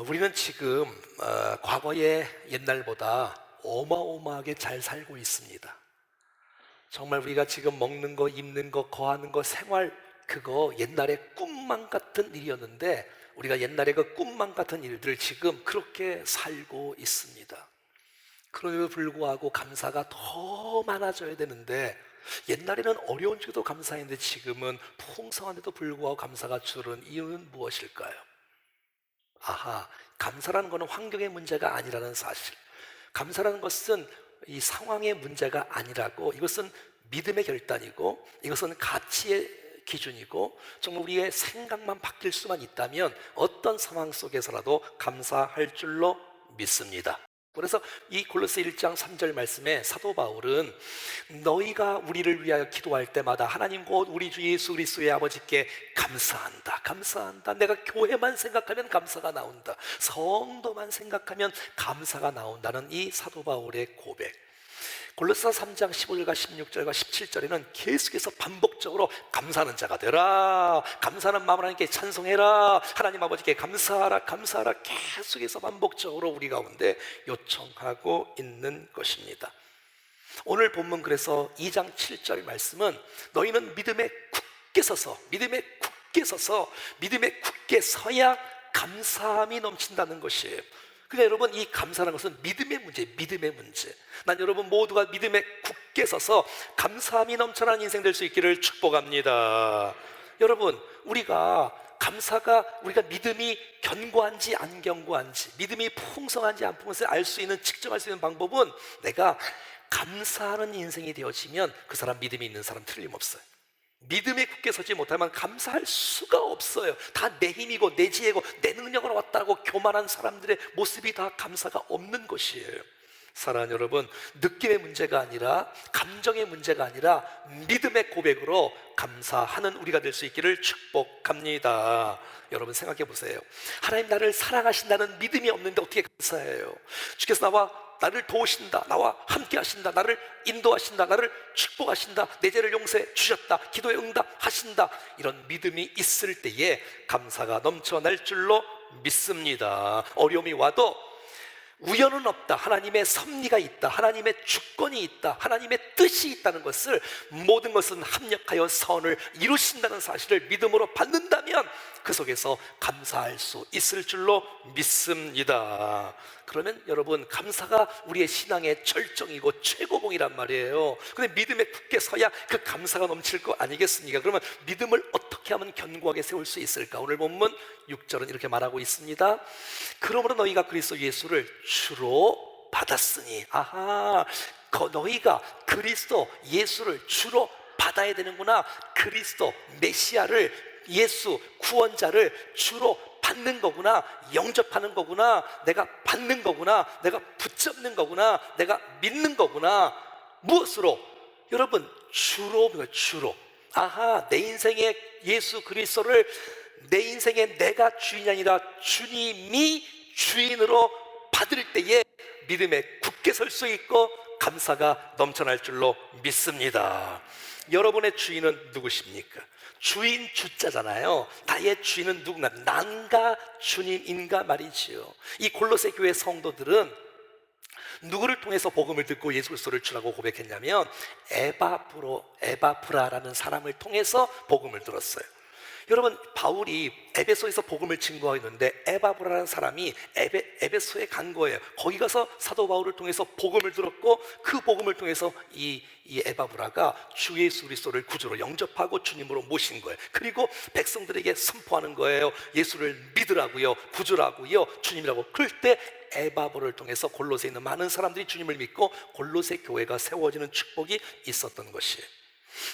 우리는 지금 과거의 옛날보다 어마어마하게 잘 살고 있습니다. 정말 우리가 지금 먹는 거, 입는 거, 거하는 거, 생활, 그거 옛날에 꿈만 같은 일이었는데 우리가 옛날에 그 꿈만 같은 일들을 지금 그렇게 살고 있습니다. 그럼에도 불구하고 감사가 더 많아져야 되는데, 옛날에는 어려운 주도 감사했는데 지금은 풍성한데도 불구하고 감사가 줄은 이유는 무엇일까요? 아하, 감사라는 것은 환경의 문제가 아니라는 사실, 감사라는 것은 이 상황의 문제가 아니라고, 이것은 믿음의 결단이고 이것은 가치의 기준이고, 정말 우리의 생각만 바뀔 수만 있다면 어떤 상황 속에서라도 감사할 줄로 믿습니다. 그래서 이 골로새 1장 3절 말씀에 사도 바울은 너희가 우리를 위하여 기도할 때마다 하나님 곧 우리 주 예수 그리스도의 아버지께 감사한다, 감사한다. 내가 교회만 생각하면 감사가 나온다, 성도만 생각하면 감사가 나온다는 이 사도 바울의 고백, 골로새 3장 15절과 16절과 17절에는 계속해서 반복적으로 감사하는 자가 되라, 감사하는 마음으로 하나님께 찬송해라, 하나님 아버지께 감사하라, 감사하라, 계속해서 반복적으로 우리 가운데 요청하고 있는 것입니다. 오늘 본문 그래서 2장 7절 말씀은 너희는 믿음에 굳게 서서, 믿음에 굳게 서서, 믿음에 굳게 서야 감사함이 넘친다는 것이에요. 그러니까 여러분, 이 감사라는 것은 믿음의 문제, 믿음의 문제. 난 여러분 모두가 믿음에 굳게 서서 감사함이 넘쳐나는 인생 될 수 있기를 축복합니다. 여러분, 우리가 감사가, 우리가 믿음이 견고한지 안 견고한지, 믿음이 풍성한지 안 풍성한지 알 수 있는, 측정할 수 있는 방법은, 내가 감사하는 인생이 되어지면 그 사람 믿음이 있는 사람 틀림없어요. 믿음에 굳게 서지 못하면 감사할 수가 없어요. 다 내 힘이고 내 지혜고 내 능력으로 왔다고 교만한 사람들의 모습이 다 감사가 없는 것이에요. 사랑하는 여러분, 느낌의 문제가 아니라, 감정의 문제가 아니라 믿음의 고백으로 감사하는 우리가 될 수 있기를 축복합니다. 여러분 생각해 보세요. 하나님 나를 사랑하신다는 믿음이 없는데 어떻게 감사해요? 주께서 나를 도우신다, 나와 함께 하신다, 나를 인도하신다, 나를 축복하신다, 내 죄를 용서해 주셨다, 기도에 응답하신다, 이런 믿음이 있을 때에 감사가 넘쳐날 줄로 믿습니다. 어려움이 와도 우연은 없다, 하나님의 섭리가 있다, 하나님의 주권이 있다, 하나님의 뜻이 있다는 것을, 모든 것은 합력하여 선을 이루신다는 사실을 믿음으로 받는다면 그 속에서 감사할 수 있을 줄로 믿습니다. 그러면 여러분, 감사가 우리의 신앙의 절정이고 최고봉이란 말이에요. 근데 믿음에 굳게 서야 그 감사가 넘칠 거 아니겠습니까? 그러면 믿음을 어떻게 하면 견고하게 세울 수 있을까? 오늘 본문 6절은 이렇게 말하고 있습니다. 그러므로 너희가 그리스도 예수를 주로 받았으니, 아하, 너희가 그리스도 예수를 주로 받아야 되는구나. 그리스도 메시아를, 예수 구원자를 주로 받는 거구나, 영접하는 거구나, 내가 받는 거구나, 내가 붙잡는 거구나, 내가 믿는 거구나. 무엇으로? 여러분, 주로. 아하, 내 인생의 예수 그리스도를 내 인생의 내가 주인이 아니라 주님이 주인으로 받을 때에 믿음에 굳게 설 수 있고 감사가 넘쳐날 줄로 믿습니다. 여러분의 주인은 누구십니까? 주인 주자잖아요. 나의 주인은 누군가? 난가 주님인가 말이지요. 이 골로새 교회 성도들은 누구를 통해서 복음을 듣고 예수 그리스도를 주라고 고백했냐면, 에바프라라는 사람을 통해서 복음을 들었어요. 여러분, 바울이 에베소에서 복음을 증거하고 있는데 에바브라라는 사람이 에베소에 간 거예요. 거기 가서 사도 바울을 통해서 복음을 들었고, 그 복음을 통해서 이 에바브라가 주 예수 그리스도를 구주로 영접하고 주님으로 모신 거예요. 그리고 백성들에게 선포하는 거예요. 예수를 믿으라고요, 구주라고요, 주님이라고. 그럴 때 에바브를 통해서 골로새에 있는 많은 사람들이 주님을 믿고 골로새 교회가 세워지는 축복이 있었던 것이에요.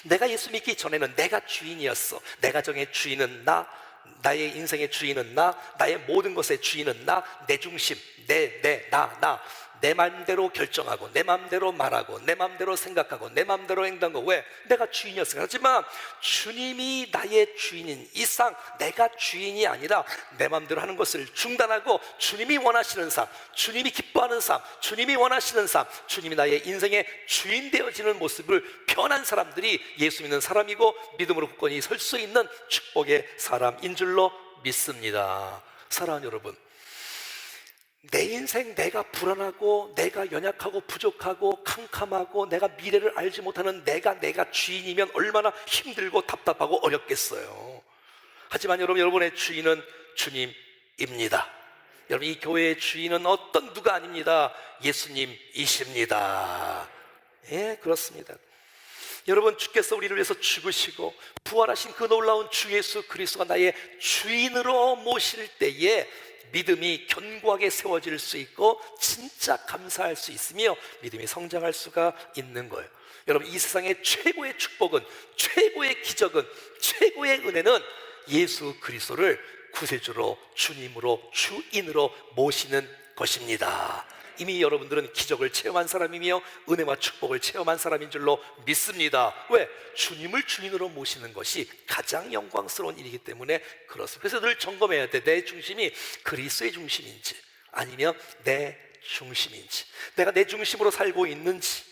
내가 예수 믿기 전에는 내가 주인이었어. 내 가정의 주인은 나, 나의 인생의 주인은 나, 나의 모든 것의 주인은 나, 내 중심, 나. 내 맘대로 결정하고, 내 맘대로 말하고, 내 맘대로 생각하고, 내 맘대로 행동하고. 왜? 내가 주인이었어요. 하지만 주님이 나의 주인인 이상 내가 주인이 아니라 내 맘대로 하는 것을 중단하고, 주님이 원하시는 삶, 주님이 기뻐하는 삶, 주님이 원하시는 삶, 주님이 나의 인생의 주인 되어지는 모습을 변한 사람들이 예수 믿는 사람이고 믿음으로 굳건히 설 수 있는 축복의 사람인 줄로 믿습니다. 사랑하는 여러분, 내 인생 내가 불안하고 내가 연약하고 부족하고 캄캄하고 내가 미래를 알지 못하는 내가 주인이면 얼마나 힘들고 답답하고 어렵겠어요. 하지만 여러분의 주인은 주님입니다. 여러분, 이 교회의 주인은 어떤 누가 아닙니다. 예수님이십니다. 예, 그렇습니다. 여러분, 주께서 우리를 위해서 죽으시고 부활하신 그 놀라운 주 예수 그리스도가 나의 주인으로 모실 때에 믿음이 견고하게 세워질 수 있고 진짜 감사할 수 있으며 믿음이 성장할 수가 있는 거예요. 여러분, 이 세상의 최고의 축복은, 최고의 기적은, 최고의 은혜는 예수 그리스도를 구세주로, 주님으로, 주인으로 모시는 것입니다. 이미 여러분들은 기적을 체험한 사람이며 은혜와 축복을 체험한 사람인 줄로 믿습니다. 왜? 주님을 주인으로 모시는 것이 가장 영광스러운 일이기 때문에 그렇습니다. 그래서 늘 점검해야 돼. 내 중심이 그리스도의 중심인지 아니면 내 중심인지, 내가 내 중심으로 살고 있는지,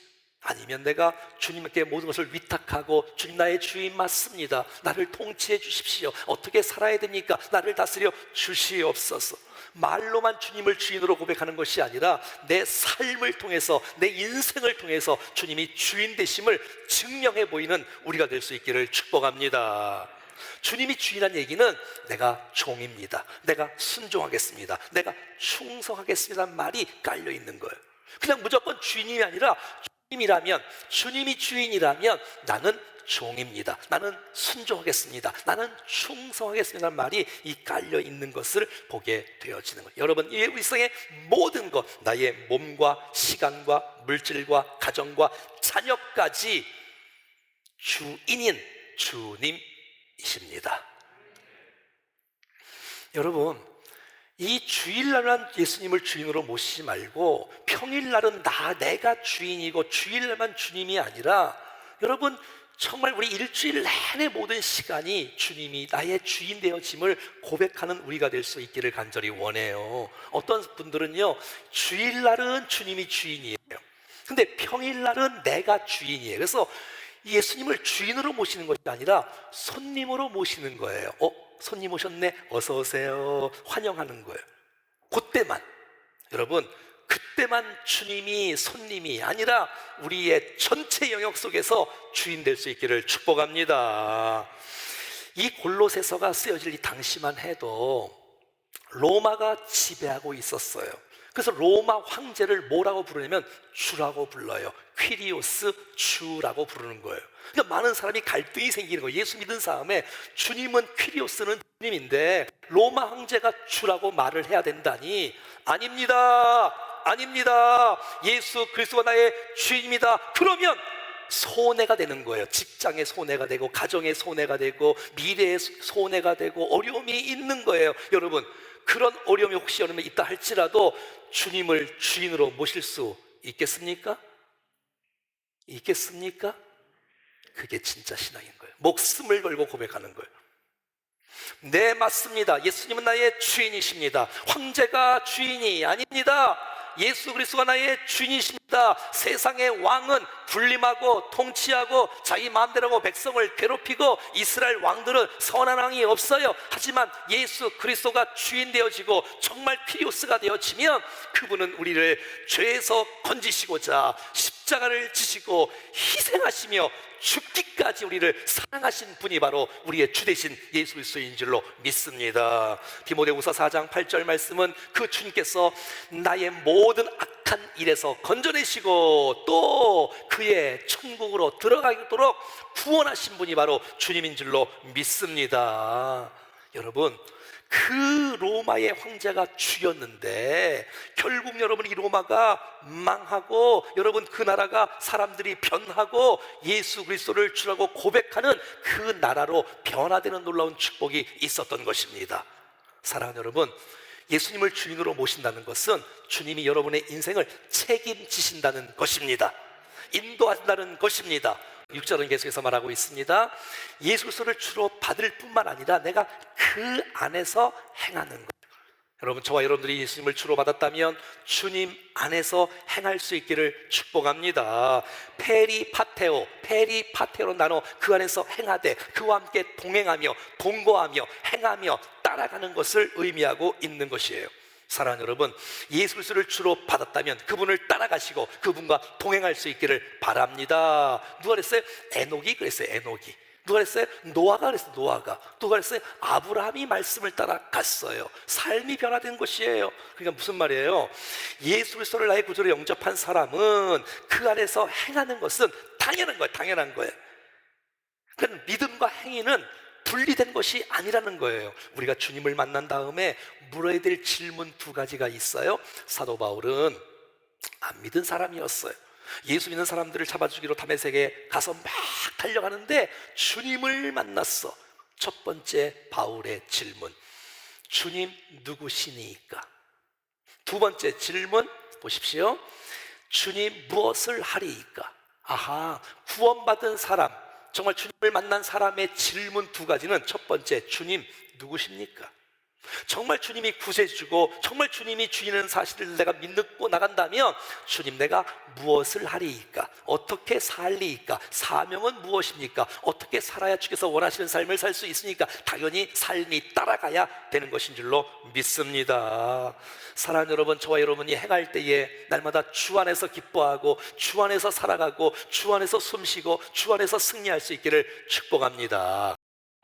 아니면 내가 주님께 모든 것을 위탁하고 주님 나의 주인 맞습니다, 나를 통치해 주십시오, 어떻게 살아야 됩니까, 나를 다스려 주시옵소서, 말로만 주님을 주인으로 고백하는 것이 아니라 내 삶을 통해서, 내 인생을 통해서 주님이 주인 되심을 증명해 보이는 우리가 될 수 있기를 축복합니다. 주님이 주인한 얘기는 내가 종입니다, 내가 순종하겠습니다, 내가 충성하겠습니다 말이 깔려 있는 거예요. 그냥 무조건 주인이 아니라 주님이 주인이라면 나는 종입니다, 나는 순종하겠습니다, 나는 충성하겠습니다 말이 이 깔려 있는 것을 보게 되어지는 거예요. 여러분, 이 일생의 모든 것, 나의 몸과 시간과 물질과 가정과 자녀까지 주인인 주님이십니다. 여러분, 이 주일날만 예수님을 주인으로 모시지 말고 평일날은 내가 주인이고 주일날만 주님이 아니라, 여러분, 정말 우리 일주일 내내 모든 시간이 주님이 나의 주인 되어짐을 고백하는 우리가 될 수 있기를 간절히 원해요. 어떤 분들은요, 주일날은 주님이 주인이에요, 근데 평일날은 내가 주인이에요. 그래서 예수님을 주인으로 모시는 것이 아니라 손님으로 모시는 거예요. 손님 오셨네, 어서 오세요, 환영하는 거예요. 그때만, 여러분, 그때만 주님이 손님이 아니라 우리의 전체 영역 속에서 주인 될 수 있기를 축복합니다. 이 골로새서가 쓰여질 이 당시만 해도 로마가 지배하고 있었어요. 그래서 로마 황제를 뭐라고 부르냐면 주라고 불러요. 퀴리오스, 주라고 부르는 거예요. 그러니까 많은 사람이 갈등이 생기는 거예요. 예수 믿은 사람에 주님은, 퀴리오스는 주님인데 로마 황제가 주라고 말을 해야 된다니, 아닙니다, 예수 그리스도가 나의 주인입니다. 그러면 손해가 되는 거예요. 직장의 손해가 되고, 가정의 손해가 되고, 미래의 손해가 되고, 어려움이 있는 거예요. 여러분, 그런 어려움이 혹시 여러분 있다 할지라도 주님을 주인으로 모실 수 있겠습니까? 그게 진짜 신앙인 거예요. 목숨을 걸고 고백하는 거예요. 네, 맞습니다, 예수님은 나의 주인이십니다. 황제가 주인이 아닙니다. 예수 그리스도가 나의 주인이십니다. 세상의 왕은 군림하고 통치하고 자기 마음대로 하고 백성을 괴롭히고, 이스라엘 왕들은 선한 왕이 없어요. 하지만 예수 그리스도가 주인 되어지고 정말 피리오스가 되어지면 그분은 우리를 죄에서 건지시고자 십자가를 지시고 희생하시며 죽기까지 우리를 사랑하신 분이 바로 우리의 주 되신 예수 그리스도인 줄로 믿습니다. 디모데후서 4장 8절 말씀은 그 주님께서 나의 모든 악한 일에서 건져내시고 또 그의 천국으로 들어가도록 구원하신 분이 바로 주님인 줄로 믿습니다. 여러분, 그 로마의 황제가 주였는데 결국 여러분, 이 로마가 망하고, 여러분, 그 나라가 사람들이 변하고 예수 그리스도를 주라고 고백하는 그 나라로 변화되는 놀라운 축복이 있었던 것입니다. 사랑하는 여러분, 예수님을 주인으로 모신다는 것은 주님이 여러분의 인생을 책임지신다는 것입니다. 인도한다는 것입니다. 6절은 계속해서 말하고 있습니다. 예수 그리스도를 주로 받을 뿐만 아니라 내가 그 안에서 행하는 거예요. 여러분, 저와 여러분들이 예수님을 주로 받았다면 주님 안에서 행할 수 있기를 축복합니다. 페리파테로 나눠 그 안에서 행하되 그와 함께 동행하며 동거하며 행하며 따라가는 것을 의미하고 있는 것이에요. 사랑하는 여러분, 예수 그리스도를 주로 받았다면 그분을 따라가시고 그분과 동행할 수 있기를 바랍니다. 누가 그랬어요? 에녹이 그랬어요. 에녹이. 누가 그랬어요? 노아가 그랬어요. 노아가. 누가 그랬어요? 아브라함이 말씀을 따라갔어요. 삶이 변화된 것이에요. 그러니까 무슨 말이에요? 예수 그리스도를 나의 구주로 영접한 사람은 그 안에서 행하는 것은 당연한 거예요. 당연한 거예요. 그러니까 믿음과 행위는 분리된 것이 아니라는 거예요. 우리가 주님을 만난 다음에 물어야 될 질문 두 가지가 있어요. 사도 바울은 안 믿은 사람이었어요. 예수 믿는 사람들을 잡아주기로 다메섹에 가서 막 달려가는데 주님을 만났어. 첫 번째 바울의 질문, 주님 누구시니까? 두 번째 질문 보십시오. 주님 무엇을 하리이까? 아하, 구원받은 사람, 정말 주님을 만난 사람의 질문 두 가지는, 첫 번째, 주님 누구십니까? 정말 주님이 구세주고 정말 주님이 주인은 사실을 내가 믿고 나간다면, 주님 내가 무엇을 하리이까? 어떻게 살리이까? 사명은 무엇입니까? 어떻게 살아야 주께서 원하시는 삶을 살 수 있으니까? 당연히 삶이 따라가야 되는 것인 줄로 믿습니다. 사랑하는 여러분, 저와 여러분이 행할 때에 날마다 주 안에서 기뻐하고 주 안에서 살아가고 주 안에서 숨쉬고 주 안에서 승리할 수 있기를 축복합니다.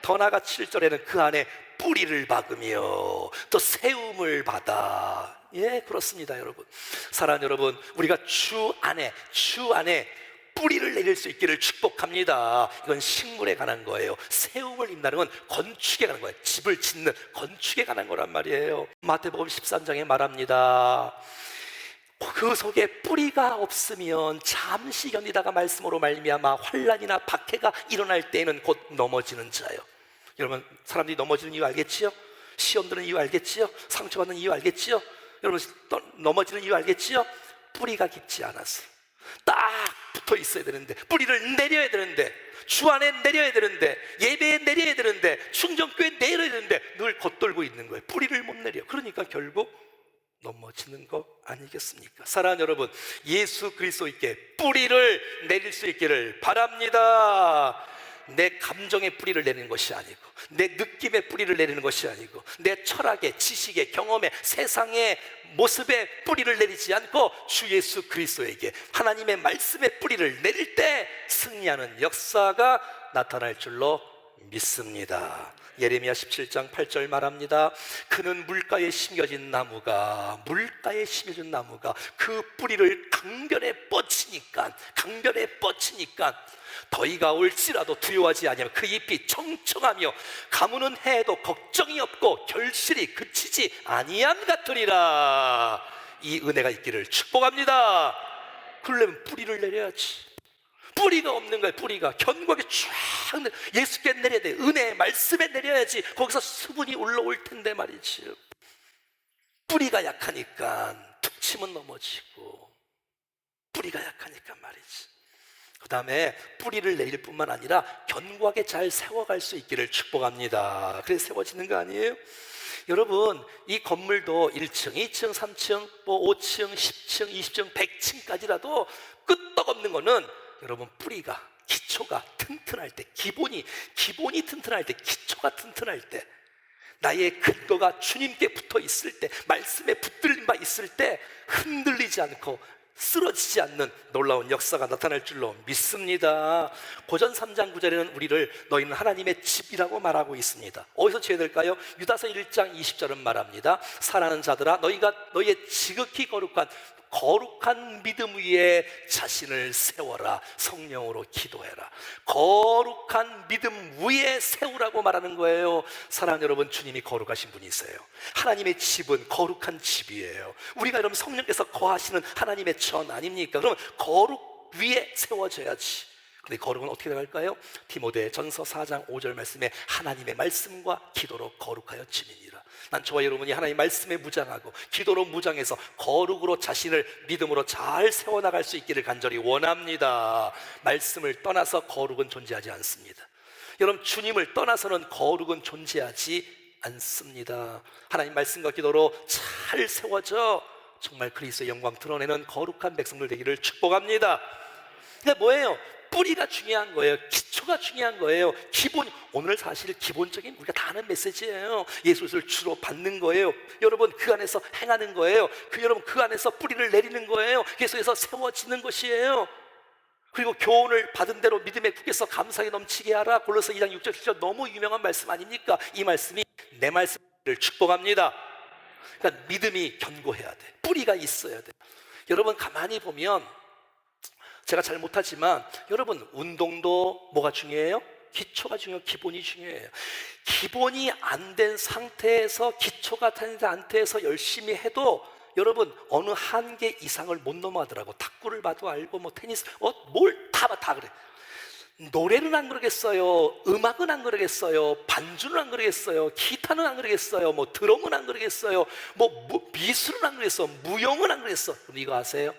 더 나아가 7절에는 그 안에 뿌리를 박으며 또 세움을 받아. 예, 그렇습니다, 여러분. 사랑하는 여러분, 우리가 주 안에 뿌리를 내릴 수 있기를 축복합니다. 이건 식물에 관한 거예요. 세움을 입는다는 건 건축에 관한 거예요. 집을 짓는 건축에 관한 거란 말이에요. 마태복음 13장에 말합니다. 그 속에 뿌리가 없으면 잠시 견디다가 말씀으로 말미암아 환난이나 박해가 일어날 때에는 곧 넘어지는 자요. 여러분, 사람들이 넘어지는 이유 알겠지요? 시험 드는 이유 알겠지요? 상처받는 이유 알겠지요? 여러분, 넘어지는 이유 알겠지요? 뿌리가 깊지 않아서. 딱 붙어 있어야 되는데, 뿌리를 내려야 되는데, 주 안에 내려야 되는데, 예배에 내려야 되는데, 충정교회에 내려야 되는데 늘 겉돌고 있는 거예요. 뿌리를 못 내려. 그러니까 결국 넘어지는 거 아니겠습니까? 사랑하는 여러분, 예수 그리스도께 뿌리를 내릴 수 있기를 바랍니다. 내 감정의 뿌리를 내리는 것이 아니고, 내 느낌의 뿌리를 내리는 것이 아니고, 내 철학의, 지식의, 경험의, 세상의 모습의 뿌리를 내리지 않고 주 예수 그리스도에게 하나님의 말씀의 뿌리를 내릴 때 승리하는 역사가 나타날 줄로 믿습니다. 예레미야 17장 8절 말합니다. 그는 물가에 심겨진 나무가 그 뿌리를 강변에 뻗치니까 더위가 올지라도 두려워하지 아니하며 그 잎이 청청하며 가무는 해도 걱정이 없고 결실이 그치지 아니함 같으리라. 이 은혜가 있기를 축복합니다. 그러려면 뿌리를 내려야지. 뿌리가 없는 거예요. 뿌리가 견고하게 쫙 예수께 내려야 돼. 은혜 말씀에 내려야지 거기서 수분이 올라올 텐데 말이지. 뿌리가 약하니까 툭 치면 넘어지고, 뿌리가 약하니까 말이지. 그 다음에 뿌리를 내릴 뿐만 아니라 견고하게 잘 세워갈 수 있기를 축복합니다. 그래서 세워지는 거 아니에요? 여러분, 이 건물도 1층, 2층, 3층, 뭐 5층, 10층, 20층, 100층까지라도 끄떡없는 거는 여러분 뿌리가, 기초가 튼튼할 때, 기본이 튼튼할 때, 기초가 튼튼할 때, 나의 근거가 주님께 붙어 있을 때, 말씀에 붙들린 바 있을 때 흔들리지 않고 쓰러지지 않는 놀라운 역사가 나타날 줄로 믿습니다. 고전 3장 9절에는 우리를 너희는 하나님의 집이라고 말하고 있습니다. 어디서 지어야 될까요? 유다서 1장 20절은 말합니다. 사랑하는 자들아, 너희가 너희의 지극히 거룩한 믿음 위에 자신을 세워라. 성령으로 기도해라. 거룩한 믿음 위에 세우라고 말하는 거예요. 사랑하는 여러분, 주님이 거룩하신 분이세요. 하나님의 집은 거룩한 집이에요. 우리가 여러분 성령께서 거하시는 하나님의 전 아닙니까? 그러면 거룩 위에 세워져야지. 근데 거룩은 어떻게 나갈까요? 디모데 전서 4장 5절 말씀에 하나님의 말씀과 기도로 거룩하여 지니라. 난 저와 여러분이 하나님의 말씀에 무장하고 기도로 무장해서 거룩으로 자신을 믿음으로 잘 세워나갈 수 있기를 간절히 원합니다. 말씀을 떠나서 거룩은 존재하지 않습니다. 여러분, 주님을 떠나서는 거룩은 존재하지 않습니다. 하나님 말씀과 기도로 잘 세워져 정말 그리스도의 영광 드러내는 거룩한 백성들 되기를 축복합니다. 근데 뭐예요? 뿌리가 중요한 거예요. 기초가 중요한 거예요. 오늘 사실 기본적인 우리가 다 아는 메시지예요. 예수를 주로 받는 거예요. 여러분 그 안에서 행하는 거예요. 여러분 그 안에서 뿌리를 내리는 거예요. 계속해서 세워지는 것이에요. 그리고 교훈을 받은 대로 믿음의 국에서 감사하게 넘치게 하라. 골로새 2장 6절 7절 너무 유명한 말씀 아닙니까? 이 말씀이 내 말씀을 축복합니다. 그러니까 믿음이 견고해야 돼. 뿌리가 있어야 돼. 여러분 가만히 보면 제가 잘 못하지만 여러분 운동도 뭐가 중요해요? 기초가 중요해요. 기본이 중요해요. 기본이 안 된 상태에서 기초가 된 상태에서 열심히 해도 여러분 어느 한계 이상을 못 넘어가더라고. 탁구를 봐도 알고 뭐 테니스 뭘 다 그래. 노래는 안 그러겠어요. 음악은 안 그러겠어요. 반주는 안 그러겠어요. 기타는 안 그러겠어요. 뭐 드럼은 안 그러겠어요. 미술은 안 그러겠어. 무용은 안 그러겠어. 그럼 이거 아세요?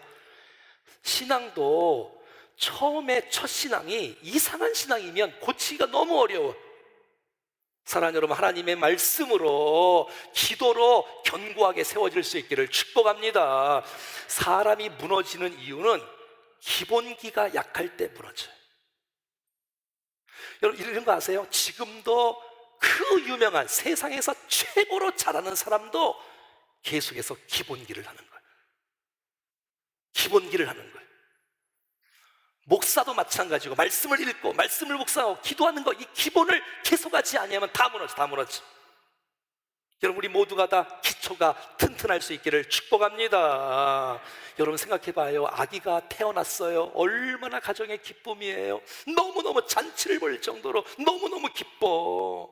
신앙도 처음에 첫 신앙이 이상한 신앙이면 고치기가 너무 어려워. 사랑하는 여러분, 하나님의 말씀으로 기도로 견고하게 세워질 수 있기를 축복합니다. 사람이 무너지는 이유는 기본기가 약할 때 무너져요. 여러분 이런 거 아세요? 지금도 그 유명한 세상에서 최고로 잘하는 사람도 계속해서 기본기를 하는 거예요. 기본기를 하는 거예요. 목사도 마찬가지고 말씀을 읽고 말씀을 묵상하고 기도하는 거, 이 기본을 계속하지 아니하면 다 무너져. 여러분 우리 모두가 다 기초가 튼튼할 수 있기를 축복합니다. 여러분 생각해봐요. 아기가 태어났어요. 얼마나 가정의 기쁨이에요. 너무너무 잔치를 벌일 정도로 너무너무 기뻐.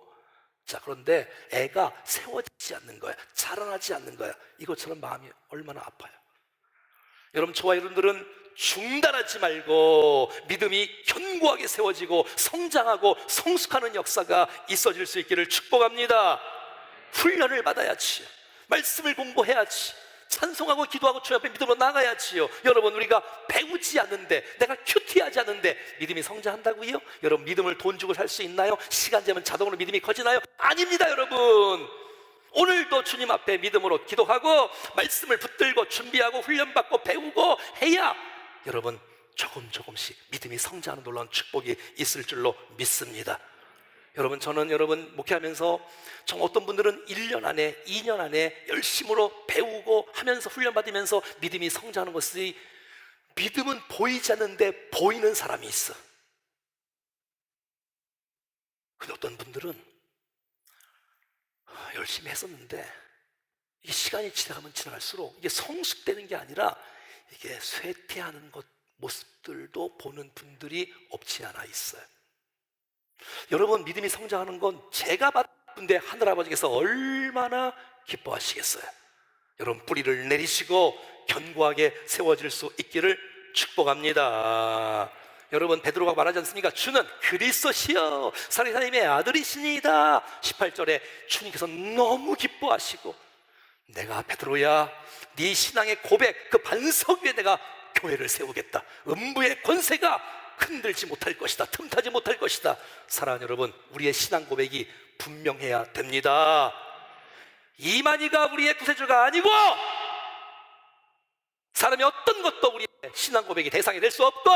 자, 그런데 애가 세워지지 않는 거야. 자라나지 않는 거야. 이것처럼 마음이 얼마나 아파요. 여러분 저와 여러분들은 중단하지 말고 믿음이 견고하게 세워지고 성장하고 성숙하는 역사가 있어질 수 있기를 축복합니다. 훈련을 받아야지. 말씀을 공부해야지. 찬송하고 기도하고 주 앞에 믿음으로 나가야지요. 여러분 우리가 배우지 않는데, 내가 큐티하지 않는데 믿음이 성장한다고요? 여러분 믿음을 돈 주고 살 수 있나요? 시간 되면 자동으로 믿음이 커지나요? 아닙니다 여러분. 오늘도 주님 앞에 믿음으로 기도하고 말씀을 붙들고 준비하고 훈련받고 배우고 해야 여러분 조금씩 믿음이 성장하는 놀라운 축복이 있을 줄로 믿습니다. 여러분 저는 여러분 목회하면서 정말 어떤 분들은 1년 안에 2년 안에 열심으로 배우고 하면서 훈련받으면서 믿음이 성장하는 것이, 믿음은 보이지 않는데 보이는 사람이 있어. 근데 어떤 분들은 열심히 했었는데 이 시간이 지나가면 지나갈수록 이게 성숙되는 게 아니라 이게 쇠퇴하는 모습들도 보는 분들이 없지 않아 있어요. 여러분 믿음이 성장하는 건 제가 봤는데 하늘아버지께서 얼마나 기뻐하시겠어요. 여러분 뿌리를 내리시고 견고하게 세워질 수 있기를 축복합니다. 여러분 베드로가 말하지 않습니까? 주는 그리스도시여 살아계신 하나님의 아들이시니이다. 18절에 주님께서 너무 기뻐하시고, 내가 베드로야 네 신앙의 고백 그 반석 위에 내가 교회를 세우겠다. 음부의 권세가 흔들지 못할 것이다. 틈타지 못할 것이다. 사랑하는 여러분, 우리의 신앙 고백이 분명해야 됩니다. 이만희가 우리의 구세주가 아니고 사람이 어떤 것도 우리의 신앙 고백의 대상이 될 수 없고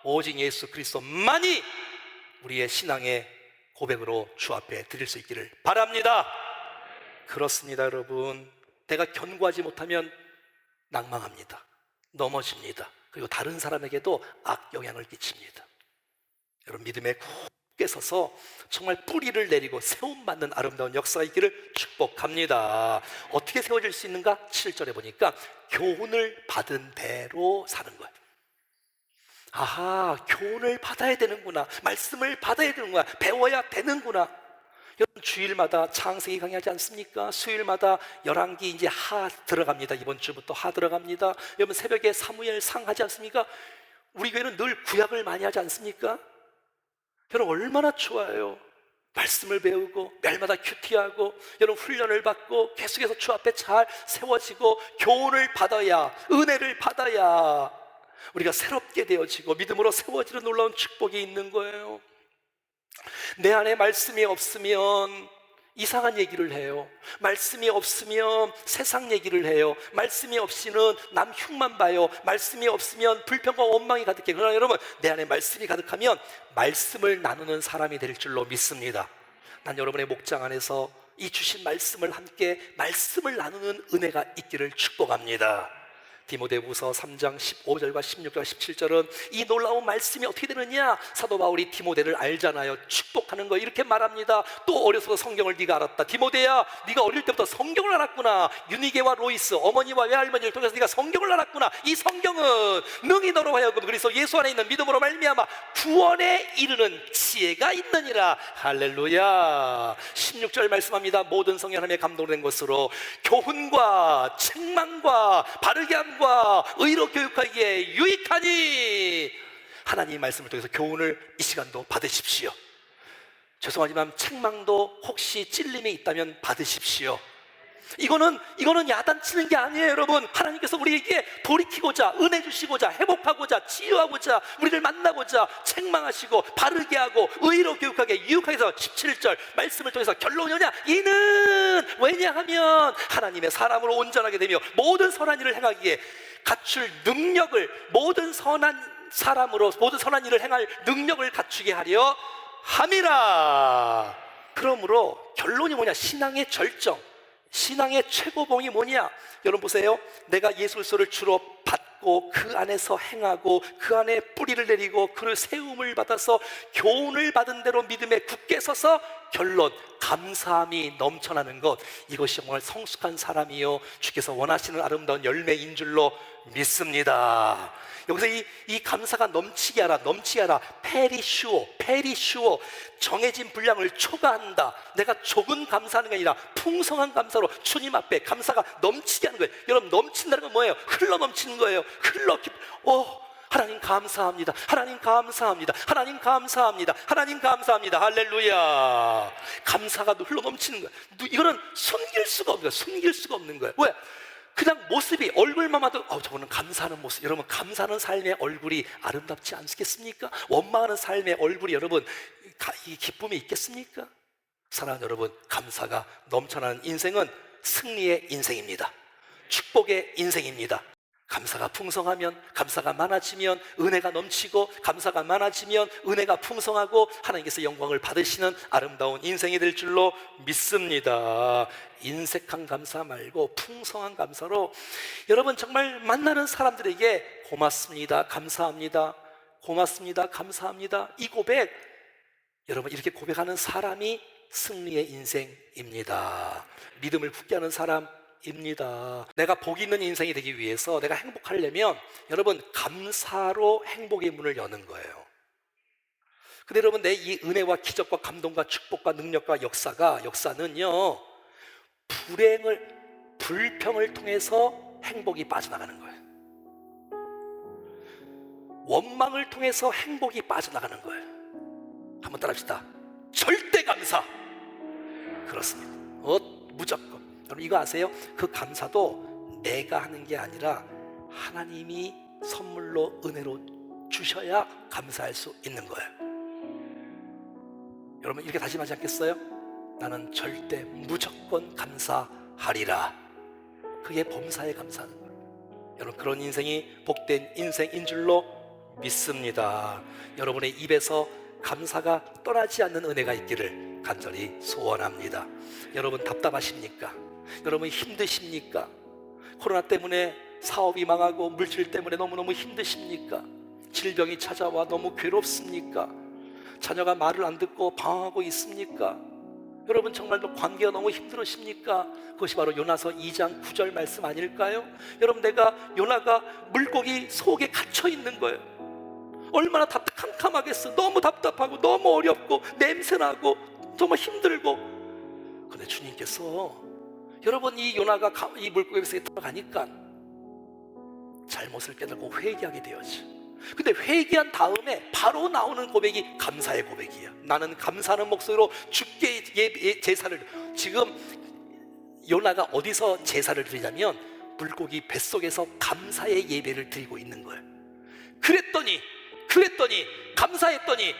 오직 예수 그리스도만이 우리의 신앙의 고백으로 주 앞에 드릴 수 있기를 바랍니다. 그렇습니다 여러분. 내가 견고하지 못하면 낭망합니다. 넘어집니다. 그리고 다른 사람에게도 악영향을 끼칩니다. 여러분 믿음에 굳게 서서 정말 뿌리를 내리고 세움받는 아름다운 역사가 있기를 축복합니다. 어떻게 세워질 수 있는가? 7절에 보니까 교훈을 받은 대로 사는 거예요. 아하, 교훈을 받아야 되는구나. 말씀을 받아야 되는구나. 배워야 되는구나. 여러분 주일마다 창세기 강의하지 않습니까? 수요일마다 열왕기 이제 하 들어갑니다. 이번 주부터 하 들어갑니다. 여러분 새벽에 사무엘 상 하지 않습니까? 우리 교회는 늘 구약을 많이 하지 않습니까? 여러분 얼마나 좋아요. 말씀을 배우고 매일마다 큐티하고 여러분 훈련을 받고 계속해서 주 앞에 잘 세워지고 교훈을 받아야, 은혜를 받아야 우리가 새롭게 되어지고 믿음으로 세워지는 놀라운 축복이 있는 거예요. 내 안에 말씀이 없으면 이상한 얘기를 해요. 말씀이 없으면 세상 얘기를 해요. 말씀이 없이는 남 흉만 봐요. 말씀이 없으면 불평과 원망이 가득해. 그러나 여러분, 내 안에 말씀이 가득하면 말씀을 나누는 사람이 될 줄로 믿습니다. 난 여러분의 목장 안에서 이 주신 말씀을 함께 말씀을 나누는 은혜가 있기를 축복합니다. 디모데후서 3장 15절과 16절과 17절은 이 놀라운 말씀이 어떻게 되느냐, 사도 바울이 디모데를 알잖아요. 축복하는 거 이렇게 말합니다. 또 어려서 성경을 네가 알았다. 디모데야, 네가 어릴 때부터 성경을 알았구나. 유니게와 로이스 어머니와 외할머니를 통해서 네가 성경을 알았구나. 이 성경은 능히 너로 하여금 그래서 예수 안에 있는 믿음으로 말미암아 구원에 이르는 지혜가 있느니라. 할렐루야. 16절 말씀합니다. 모든 성령 하나님의 감동된 것으로 교훈과 책망과 바르게 함과 의로 교육하기에 유익하니. 하나님의 말씀을 통해서 교훈을 이 시간도 받으십시오. 죄송하지만 책망도 혹시 찔림이 있다면 받으십시오. 이거는 야단치는 게 아니에요. 여러분, 하나님께서 우리에게 돌이키고자, 은혜 주시고자, 회복하고자, 치유하고자, 우리를 만나고자 책망하시고 바르게 하고 의로 교육하게 유익하게 해서 17절 말씀을 통해서 결론이 뭐냐? 이는 왜냐하면 하나님의 사람으로 온전하게 되며 모든 선한 일을 행하기에 갖출 능력을, 모든 선한 사람으로 모든 선한 일을 행할 능력을 갖추게 하려 함이라. 그러므로 결론이 뭐냐? 신앙의 절정, 신앙의 최고봉이 뭐냐? 여러분 보세요. 내가 예수 그리스도를 주로 받고 그 안에서 행하고 그 안에 뿌리를 내리고 그를 세움을 받아서 교훈을 받은 대로 믿음에 굳게 서서 결론, 감사함이 넘쳐나는 것, 이것이 정말 성숙한 사람이요 주께서 원하시는 아름다운 열매인 줄로 믿습니다. 여기서 이 감사가 넘치게 하라, 넘치게 하라. 페리슈오, 정해진 분량을 초과한다. 내가 조금 감사하는 게 아니라 풍성한 감사로 주님 앞에 감사가 넘치게 하는 거예요. 여러분, 넘친다는 건 뭐예요? 흘러 넘치는 거예요. 하나님 감사합니다. 하나님 감사합니다. 하나님 감사합니다. 하나님 감사합니다. 할렐루야. 감사가 흘러 넘치는 거예요. 이거는 숨길 수가 없는 거예요. 숨길 수가 없는 거예요. 왜? 그냥 모습이, 얼굴만 봐도 저거는 감사하는 모습. 여러분, 감사하는 삶의 얼굴이 아름답지 않겠습니까? 원망하는 삶의 얼굴이 여러분 이 기쁨이 있겠습니까? 사랑하는 여러분, 감사가 넘쳐나는 인생은 승리의 인생입니다. 축복의 인생입니다. 감사가 풍성하면, 감사가 많아지면 은혜가 넘치고, 감사가 많아지면 은혜가 풍성하고 하나님께서 영광을 받으시는 아름다운 인생이 될 줄로 믿습니다. 인색한 감사 말고 풍성한 감사로 여러분 정말 만나는 사람들에게 고맙습니다, 감사합니다, 고맙습니다, 감사합니다, 이 고백, 여러분 이렇게 고백하는 사람이 승리의 인생입니다. 믿음을 굳게 하는 사람입니다. 내가 복 있는 인생이 되기 위해서, 내가 행복하려면 여러분 감사로 행복의 문을 여는 거예요. 근데 여러분, 내 이 은혜와 기적과 감동과 축복과 능력과 역사는요 불평을 통해서 행복이 빠져나가는 거예요. 원망을 통해서 행복이 빠져나가는 거예요. 한번 따라합시다. 절대 감사. 그렇습니다. 무조건. 여러분 이거 아세요? 그 감사도 내가 하는 게 아니라 하나님이 선물로 은혜로 주셔야 감사할 수 있는 거예요. 여러분 이렇게 다짐하지 않겠어요? 나는 절대 무조건 감사하리라. 그게 범사에 감사하는 거예요. 여러분 그런 인생이 복된 인생인 줄로 믿습니다. 여러분의 입에서 감사가 떠나지 않는 은혜가 있기를 간절히 소원합니다. 여러분 답답하십니까? 여러분 힘드십니까? 코로나 때문에 사업이 망하고 물질 때문에 너무너무 힘드십니까? 질병이 찾아와 너무 괴롭습니까? 자녀가 말을 안 듣고 방황하고 있습니까? 여러분 정말로 관계가 너무 힘들으십니까? 그것이 바로 요나서 2장 9절 말씀 아닐까요? 여러분 요나가 물고기 속에 갇혀 있는 거예요. 얼마나 캄캄하겠어. 너무 답답하고 너무 어렵고 냄새나고 정말 힘들고. 그런데 주님께서, 여러분 이 요나가 이 물고기 속에 들어가니까 잘못을 깨닫고 회개하게 되었지. 근데 회개한 다음에 바로 나오는 고백이 감사의 고백이야. 나는 감사하는 목소리로 주께 제사를. 지금 요나가 어디서 제사를 드리냐면 물고기 뱃속에서 감사의 예배를 드리고 있는 거예요. 그랬더니 감사했더니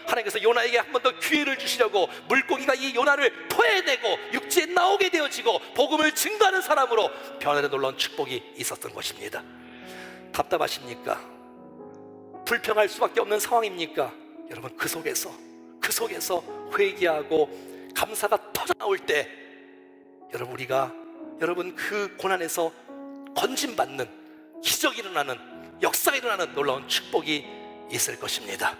하나님께서 요나에게 한 번 더 기회를 주시려고 물고기가 이 요나를 토해내고 육지에 나오게 되어지고 복음을 증거하는 사람으로 변화된 놀라운 축복이 있었던 것입니다. 답답하십니까? 불평할 수밖에 없는 상황입니까? 여러분, 그 속에서 회개하고 감사가 터져나올 때 여러분 그 고난에서 건짐받는, 기적이 일어나는, 역사가 일어나는 놀라운 축복이 있을 것입니다.